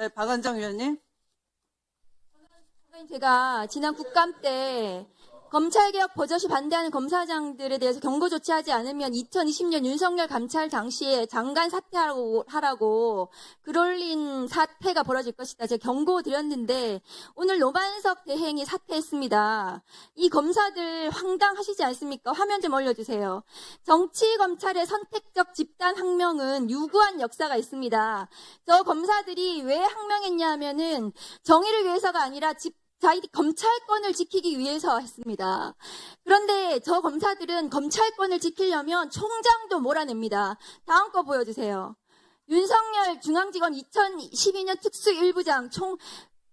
네, 박원정 의원님. 제가 지난 국감 때 검찰개혁 버젓이 반대하는 검사장들에 대해서 경고 조치하지 않으면 2020년 윤석열 감찰 당시에 장관 사퇴하라고 글올린 사태가 벌어질 것이다. 제가 경고 드렸는데 오늘 노만석 대행이 사퇴했습니다. 이 검사들 황당하시지 않습니까? 화면 좀 올려주세요. 정치검찰의 선택적 집단 항명은 유구한 역사가 있습니다. 저 검사들이 왜 항명했냐 하면은 정의를 위해서가 아니라 자기 검찰권을 지키기 위해서 했습니다. 그런데 저 검사들은 검찰권을 지키려면 총장도 몰아냅니다. 다음 거 보여주세요. 윤석열 중앙지검 2012년 특수 1부장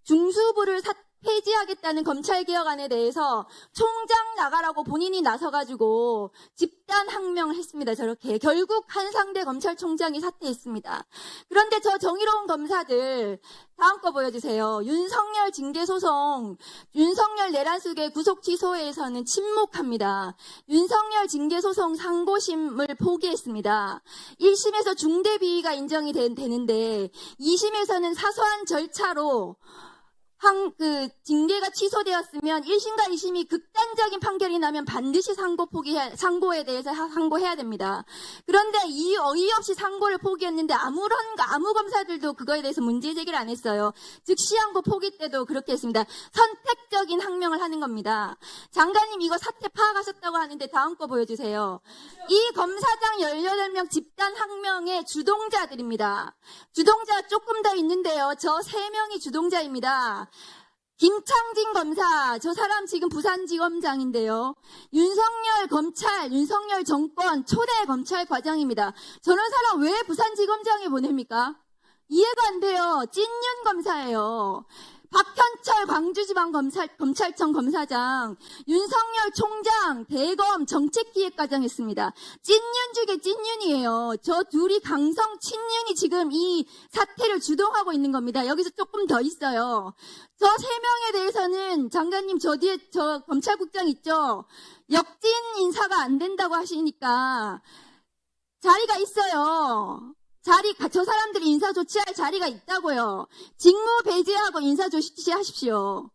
중수부를 폐지하겠다는 검찰개혁안에 대해서 총장 나가라고 본인이 나서가지고 집단 항명을 했습니다. 저렇게. 결국 한상대 검찰총장이 사퇴했습니다. 그런데 저 정의로운 검사들 다음 거 보여주세요. 윤석열 징계소송, 윤석열 내란숙의 구속 취소에서는 침묵합니다. 윤석열 징계소송 상고심을 포기했습니다. 1심에서 중대비위가 인정이 되는데 2심에서는 사소한 절차로 징계가 취소되었으면 1심과 2심이 극단적인 판결이 나면 반드시 상고에 대해서 상고해야 됩니다. 그런데 이 어이없이 상고를 포기했는데 아무 검사들도 그거에 대해서 문제 제기를 안 했어요. 즉시 항고 포기 때도 그렇게 했습니다. 선택적인 항명을 하는 겁니다. 장관님 이거 사태 파악하셨다고 하는데 다음 거 보여주세요. 이 검사장 18명 집단 항명의 주동자들입니다. 주동자 조금 더 있는데요. 저 3명이 주동자입니다. 김창진 검사, 저 사람 지금 부산지검장인데요. 윤석열 검찰, 윤석열 정권 초대 검찰 과장입니다. 저런 사람 왜 부산지검장에 보냅니까? 이해가 안 돼요. 찐윤 검사예요. 박현철 광주지방검찰청 검사장, 윤석열 총장, 대검 정책기획과장 했습니다. 찐윤 중에 찐윤이에요. 저 둘이 강성 친윤이 지금 이 사태를 주동하고 있는 겁니다. 여기서 조금 더 있어요. 저 3명에 대해서는 장관님 저 뒤에 저 검찰국장 있죠? 역진 인사가 안 된다고 하시니까 자리가 있어요. 저 사람들이 인사 조치할 자리가 있다고요. 직무 배제하고 인사 조치하십시오.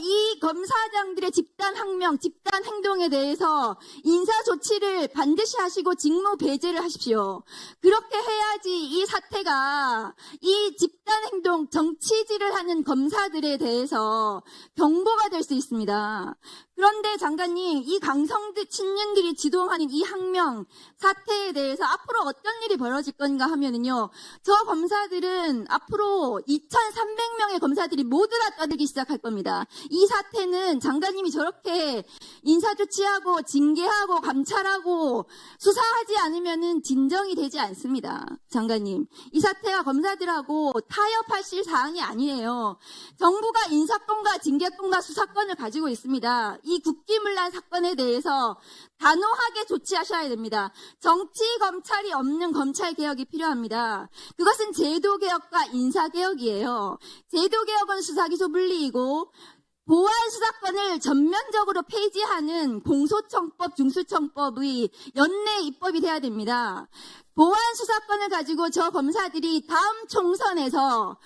이 검사장들의 집단 항명, 집단 행동에 대해서 인사 조치를 반드시 하시고 직무 배제를 하십시오. 그렇게 해야지 이 사태가 이 집단 행동, 정치질을 하는 검사들에 대해서 경고가 될 수 있습니다. 그런데 장관님, 이 강성들 친윤들이 지도하는 이 항명 사태에 대해서 앞으로 어떤 일이 벌어질 건가 하면은요, 저 검사들은 앞으로 2,300명의 검사들이 모두 다 떠들기 시작할 겁니다. 이 사태는 장관님이 저렇게 인사조치하고 징계하고 감찰하고 수사하지 않으면은 진정이 되지 않습니다. 장관님, 이 사태가 검사들하고 타협하실 사항이 아니에요. 정부가 인사권과 징계권과 수사권을 가지고 있습니다. 이 국기문란 사건에 대해서 단호하게 조치하셔야 됩니다. 정치 검찰이 없는 검찰 개혁이 필요합니다. 그것은 제도개혁과 인사개혁이에요. 제도개혁은 수사기소 분리이고 보안 수사권을 전면적으로 폐지하는 공소청법, 중수청법의 연내 입법이 돼야 됩니다. 보안 수사권을 가지고 저 검사들이 다음 총선에서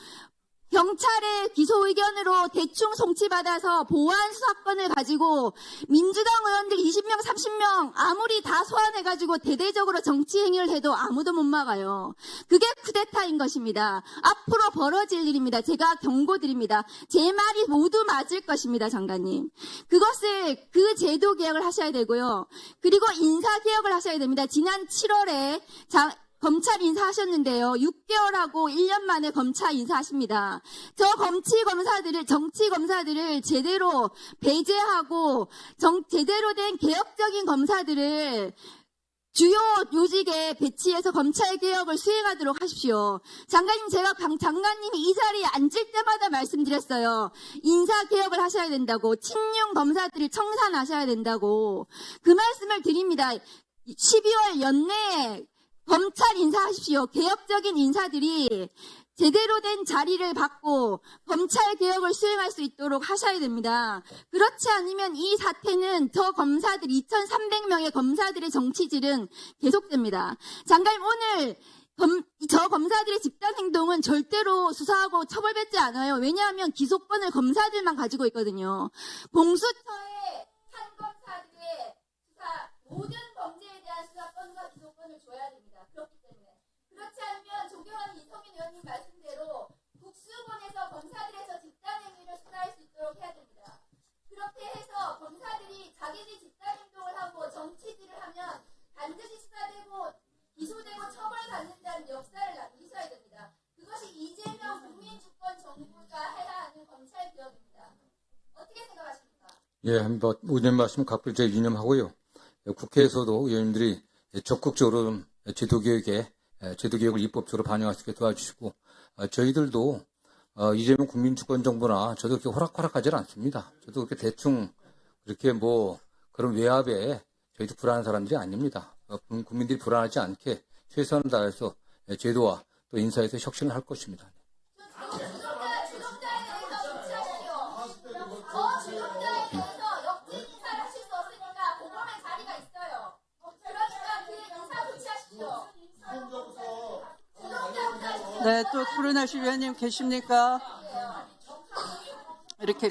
경찰의 기소 의견으로 대충 송치받아서 보안 수사권을 가지고 민주당 의원들 20명, 30명 아무리 다 소환해가지고 대대적으로 정치 행위를 해도 아무도 못 막아요. 그게 쿠데타인 것입니다. 앞으로 벌어질 일입니다. 제가 경고드립니다. 제 말이 모두 맞을 것입니다, 장관님. 그것을 그 제도 개혁을 하셔야 되고요. 그리고 인사 개혁을 하셔야 됩니다. 지난 7월에 검찰 인사하셨는데요. 6개월하고 1년 만에 검찰 인사하십니다. 저 정치 검사들을 제대로 배제하고 제대로 된 개혁적인 검사들을 주요 요직에 배치해서 검찰개혁을 수행하도록 하십시오. 장관님, 제가 장관님이 이 자리에 앉을 때마다 말씀드렸어요. 인사개혁을 하셔야 된다고, 친윤 검사들을 청산하셔야 된다고 그 말씀을 드립니다. 12월 연내에 검찰 인사하십시오. 개혁적인 인사들이 제대로 된 자리를 받고 검찰 개혁을 수행할 수 있도록 하셔야 됩니다. 그렇지 않으면 이 사태는 저 검사들 2,300명의 검사들의 정치질은 계속됩니다. 장관님, 오늘 저 검사들의 집단 행동은 절대로 수사하고 처벌받지 않아요. 왜냐하면 기소권을 검사들만 가지고 있거든요. 공수처의 한 검사들의 수사, 모든 범죄에 대한 수사권과 기소권을 줘야 됩니다. 그렇기 때문에. 그렇지 않으면 조경환 이성민 의원님 말씀대로 국수본에서 검사들에서 집단 행위를 수사할 수 있도록 해야 됩니다. 그렇게 해서 검사들이 자기들이 집단 행동을 하고 정치질을 하면 반드시 수사되고 기소되고 처벌받는다는 역사를 남기셔야 됩니다. 그것이 이재명 국민주권 정부가 해야 하는 검찰 개혁입니다. 어떻게 생각하십니까? 예, 의원님 말씀 각별히 제가 유념하고요. 국회에서도 의원님들이 적극적으로 제도개혁을 입법적으로 반영할 수 있게 도와주시고, 저희들도 이재명 국민주권 정부나 저도 그렇게 호락호락하지 않습니다. 저도 그렇게 대충 그렇게 그런 외압에 저희도 불안한 사람들이 아닙니다. 국민들이 불안하지 않게 최선을 다해서 제도와 또 인사에서 혁신을 할 것입니다. 주동자에 대해서 역진 인사를 하실 수 없으니까 공범의 자리가 있어요. 그러니까 그 인사 조치하십시오. 네, 또 토론하실 위원님 계십니까? 이렇게